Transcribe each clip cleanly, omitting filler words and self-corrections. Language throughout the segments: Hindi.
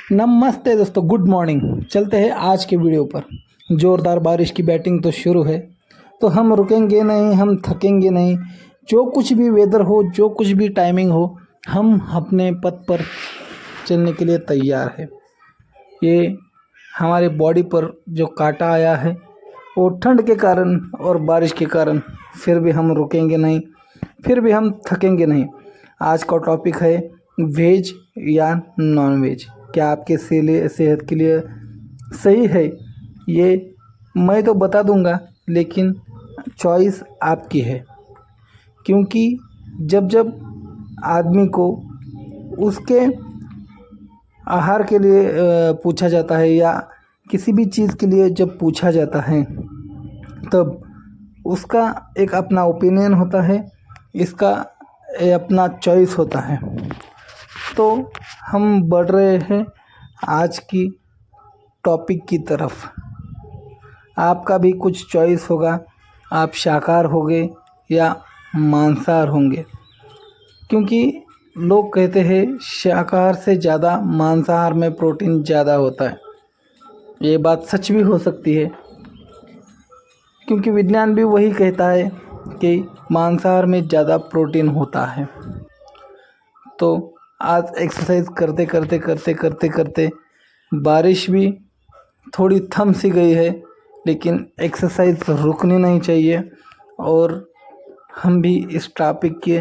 नमस्ते दोस्तों, गुड मॉर्निंग। चलते हैं आज के वीडियो पर। ज़ोरदार बारिश की बैटिंग तो शुरू है, तो हम रुकेंगे नहीं, हम थकेंगे नहीं। जो कुछ भी वेदर हो, जो कुछ भी टाइमिंग हो, हम अपने पथ पर चलने के लिए तैयार है। ये हमारे बॉडी पर जो कांटा आया है वो ठंड के कारण और बारिश के कारण, फिर भी हम रुकेंगे नहीं, फिर भी हम थकेंगे नहीं। आज का टॉपिक है वेज या नॉन वेज। क्या आपके सेहत के लिए सही है, ये मैं तो बता दूंगा, लेकिन चॉइस आपकी है। क्योंकि जब जब आदमी को उसके आहार के लिए पूछा जाता है, या किसी भी चीज़ के लिए जब पूछा जाता है, तब उसका एक अपना ओपिनियन होता है, इसका अपना चॉइस होता है। तो हम बढ़ रहे हैं आज की टॉपिक की तरफ। आपका भी कुछ चॉइस होगा, आप शाकाहार होंगे या मांसाहार होंगे। क्योंकि लोग कहते हैं शाकाहार से ज़्यादा मांसाहार में प्रोटीन ज़्यादा होता है। ये बात सच भी हो सकती है, क्योंकि विज्ञान भी वही कहता है कि मांसाहार में ज़्यादा प्रोटीन होता है। तो आज एक्सरसाइज करते करते करते करते करते बारिश भी थोड़ी थम सी गई है, लेकिन एक्सरसाइज रुकनी नहीं चाहिए। और हम भी इस टॉपिक के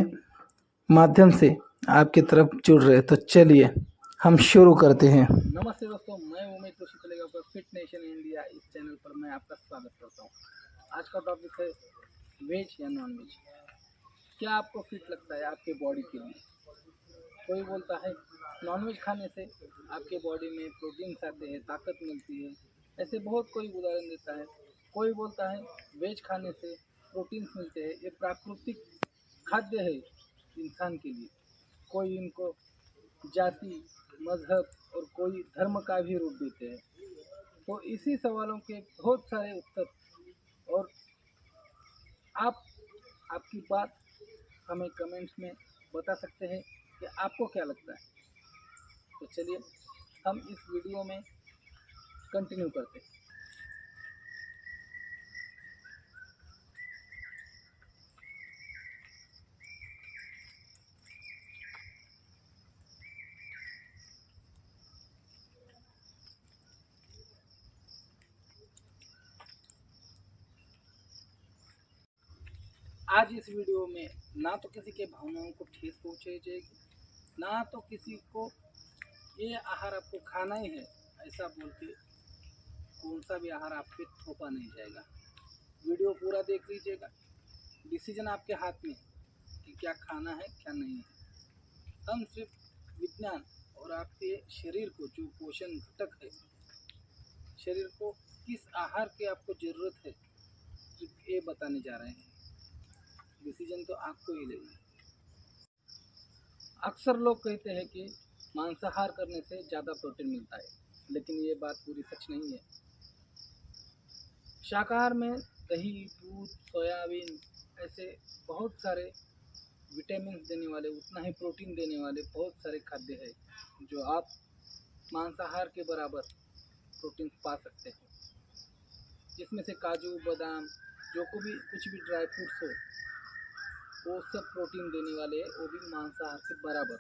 माध्यम से आपकी तरफ जुड़ रहे, तो चलिए हम शुरू करते हैं। नमस्ते दोस्तों, मैं उमेश जोशी पर फिट नेशन इंडिया इस चैनल पर मैं आपका स्वागत करता हूँ। आज का टॉपिक है वेज या नॉन वेज। क्या आपको फिट लगता है आपके बॉडी के लिए? कोई बोलता है नॉनवेज खाने से आपके बॉडी में प्रोटीन्स आते हैं, ताकत मिलती है। ऐसे बहुत कोई उदाहरण देता है। कोई बोलता है वेज खाने से प्रोटीन्स मिलते हैं, ये प्राकृतिक खाद्य है इंसान के लिए। कोई इनको जाति, मजहब और कोई धर्म का भी रूप देते हैं। तो इसी सवालों के बहुत सारे उत्तर, और आप आपकी बात हमें कमेंट्स में बता सकते हैं कि आपको क्या लगता है। तो चलिए हम इस वीडियो में कंटिन्यू करते हैं। आज इस वीडियो में ना तो किसी के भावनाओं को ठेस पहुंचाई जाएगी, ना तो किसी को ये आहार आपको खाना ही है ऐसा बोल के कौन सा भी आहार आपके थोपा नहीं जाएगा। वीडियो पूरा देख लीजिएगा, डिसीजन आपके हाथ में है कि क्या खाना है क्या नहीं है। हम सिर्फ विज्ञान और आपके शरीर को जो पोषण घटक है, शरीर को किस आहार की आपको ज़रूरत है, ये बताने जा रहे हैं। डिसीजन तो आपको ही लेना है। अक्सर लोग कहते हैं कि मांसाहार करने से ज़्यादा प्रोटीन मिलता है, लेकिन ये बात पूरी सच नहीं है। शाकाहार में दही, दूध, सोयाबीन ऐसे बहुत सारे विटामिन देने वाले, उतना ही प्रोटीन देने वाले बहुत सारे खाद्य हैं, जो आप मांसाहार के बराबर प्रोटीन पा सकते हैं। जिसमें से काजू, बादाम, जो को भी कुछ भी ड्राई फ्रूट्स हो, वो सब प्रोटीन देने वाले हैं, वो भी मांसाहार के बराबर।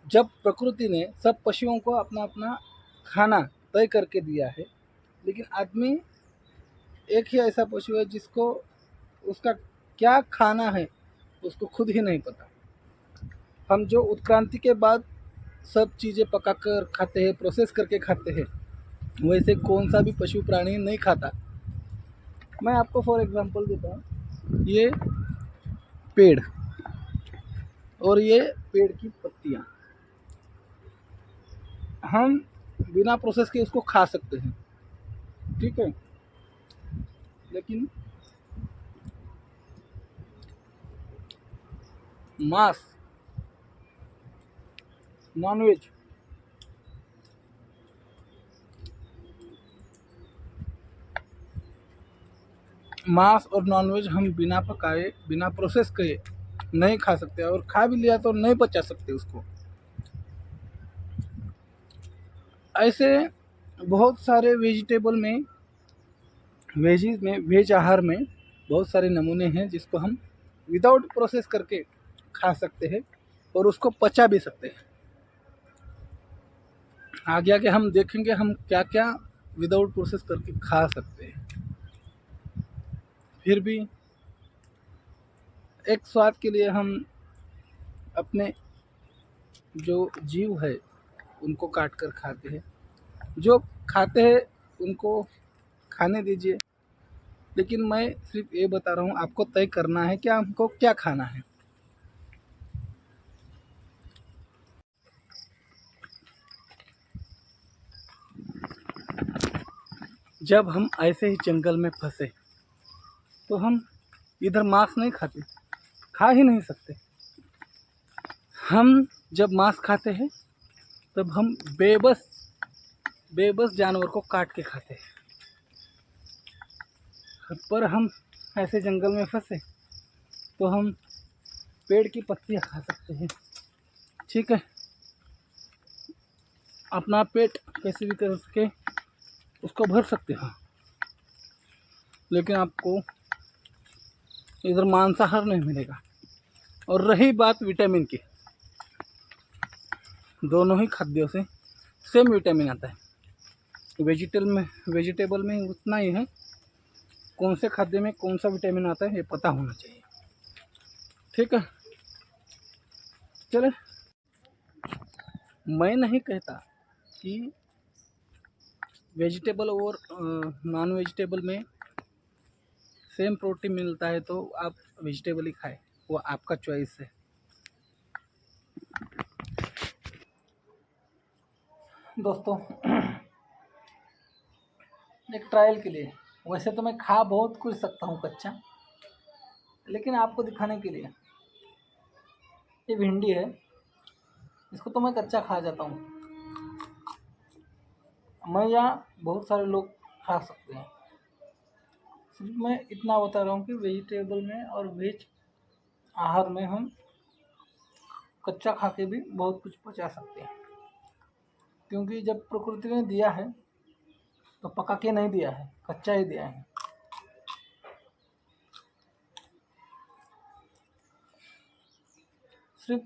जब प्रकृति ने सब पशुओं को अपना अपना खाना तय करके दिया है, लेकिन आदमी एक ही ऐसा पशु है जिसको उसका क्या खाना है उसको खुद ही नहीं पता। हम जो उत्क्रांति के बाद सब चीज़ें पका कर खाते हैं, प्रोसेस करके खाते हैं, वैसे कौन सा भी पशु प्राणी नहीं खाता। मैं आपको फॉर एग्जांपल देता हूँ, ये पेड़ और ये पेड़ की पत्तियाँ, हम बिना प्रोसेस के उसको खा सकते हैं, ठीक है। लेकिन मांस, नॉनवेज, मांस और नॉनवेज हम बिना पकाए, बिना प्रोसेस किए नहीं खा सकते, और खा भी लिया तो नहीं पचा सकते उसको। ऐसे बहुत सारे वेजिटेबल में, वेजीज में, वेज आहार में बहुत सारे नमूने हैं जिसको हम विदाउट प्रोसेस करके खा सकते हैं और उसको पचा भी सकते हैं। आगे आगे हम देखेंगे हम क्या क्या विदाउट प्रोसेस करके खा सकते हैं। फिर भी एक स्वाद के लिए हम अपने जो जीव है उनको काट कर खाते हैं। जो खाते हैं उनको खाने दीजिए, लेकिन मैं सिर्फ ये बता रहा हूँ, आपको तय करना है कि हमको क्या खाना है। जब हम ऐसे ही जंगल में फंसे तो हम इधर मांस नहीं खाते, खा ही नहीं सकते। हम जब मांस खाते हैं तब हम बेबस बेबस जानवर को काट के खाते हैं। पर हम ऐसे जंगल में फंसे तो हम पेड़ की पत्तियां खा सकते हैं, ठीक है। अपना पेट कैसे भी कर सके उसको भर सकते हैं, लेकिन आपको इधर मांसाहार नहीं मिलेगा। और रही बात विटामिन की, दोनों ही खाद्यों से सेम विटामिन आता है। वेजिटेबल में उतना ही है, कौन से खाद्य में कौन सा विटामिन आता है ये पता होना चाहिए, ठीक है। चले, मैं नहीं कहता कि वेजिटेबल और नॉन वेजिटेबल में सेम प्रोटीन मिलता है तो आप वेजिटेबल ही खाएं, वो आपका चॉइस है। दोस्तों, एक ट्रायल के लिए, वैसे तो मैं खा बहुत कुछ सकता हूँ कच्चा, लेकिन आपको दिखाने के लिए, ये भिंडी है, इसको तो मैं कच्चा खा जाता हूँ। मैं या बहुत सारे लोग खा सकते हैं। सिर्फ मैं इतना बता रहा हूँ कि वेजिटेबल में और वेज आहार में हम कच्चा खा के भी बहुत कुछ पचा सकते हैं, क्योंकि जब प्रकृति ने दिया है तो पका के नहीं दिया है, कच्चा ही दिया है। सिर्फ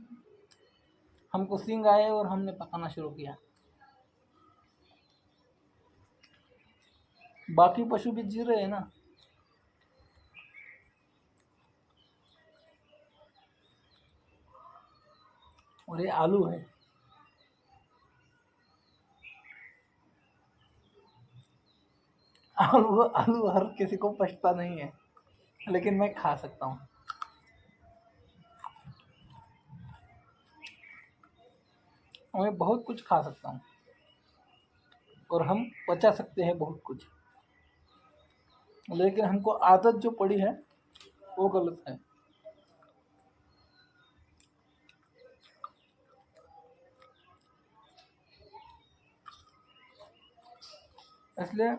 हमको सींग आए और हमने पकाना शुरू किया। बाकी पशु भी जी रहे हैं ना। और ये आलू है, आलू आलू हर किसी को पचता नहीं है, लेकिन मैं खा सकता हूँ। मैं बहुत कुछ खा सकता हूँ और हम पचा सकते हैं बहुत कुछ, लेकिन हमको आदत जो पड़ी है वो गलत है। इसलिए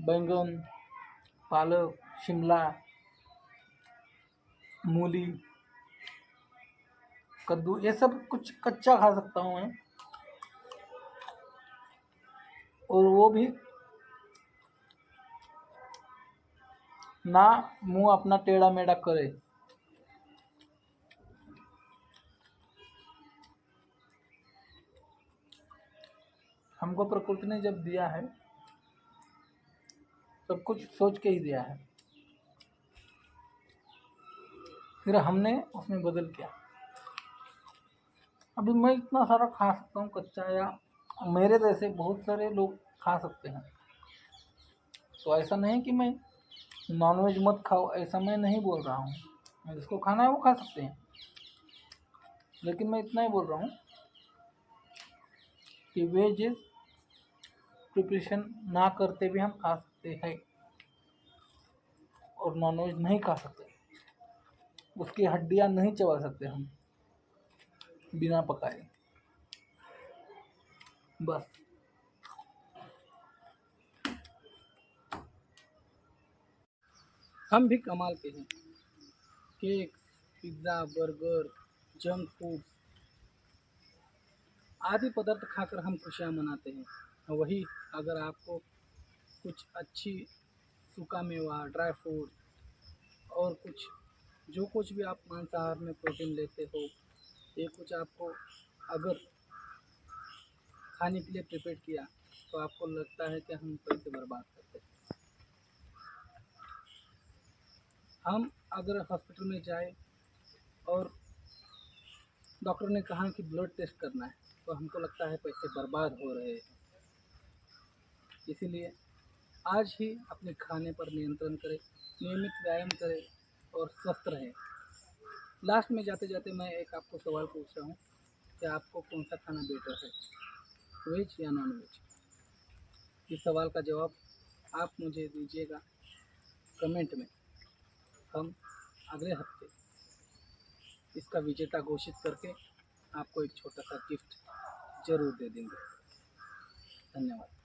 बैंगन, पालक, शिमला, मूली, कद्दू, ये सब कुछ कच्चा खा सकता हूँ मैं, और वो भी ना मुंह अपना टेढ़ा मेढ़ा करे। हमको प्रकृति ने जब दिया है सब कुछ सोच के ही दिया है, फिर हमने उसमें बदल किया। अभी मैं इतना सारा खा सकता हूँ कच्चा, या मेरे जैसे बहुत सारे लोग खा सकते हैं। तो ऐसा नहीं कि मैं नॉनवेज मत खाओ, ऐसा मैं नहीं बोल रहा हूँ। जिसको खाना है वो खा सकते हैं, लेकिन मैं इतना ही बोल रहा हूँ कि वेज प्रिपरेशन ना करते भी हम खा सकते हैं, और नॉनवेज नहीं खा सकते, उसकी हड्डियाँ नहीं चबा सकते हम बिना पकाए। बस हम भी कमाल के हैं। Cake, pizza, burger, junk food आदि पदार्थ खाकर हम खुशियाँ मनाते हैं। वही अगर आपको कुछ अच्छी सूखा मेवा, ड्राई फ्रूट और कुछ भी आप मांसाहार में प्रोटीन लेते हो, ये कुछ आपको अगर खाने के लिए प्रिपेयर किया तो आपको लगता है कि हम पैसे बर्बाद करते हैं। हम अगर हॉस्पिटल में जाए और डॉक्टर ने कहा कि ब्लड टेस्ट करना है तो हमको लगता है पैसे बर्बाद हो रहे हैं। इसीलिए आज ही अपने खाने पर नियंत्रण करें, नियमित व्यायाम करें और स्वस्थ रहें। लास्ट में जाते जाते मैं एक आपको सवाल पूछ रहा हूँ कि आपको कौन सा खाना बेटर है, वेज या नॉन वेज? इस सवाल का जवाब आप मुझे दीजिएगा कमेंट में। हम अगले हफ्ते इसका विजेता घोषित करके आपको एक छोटा सा गिफ्ट ज़रूर दे देंगे। धन्यवाद।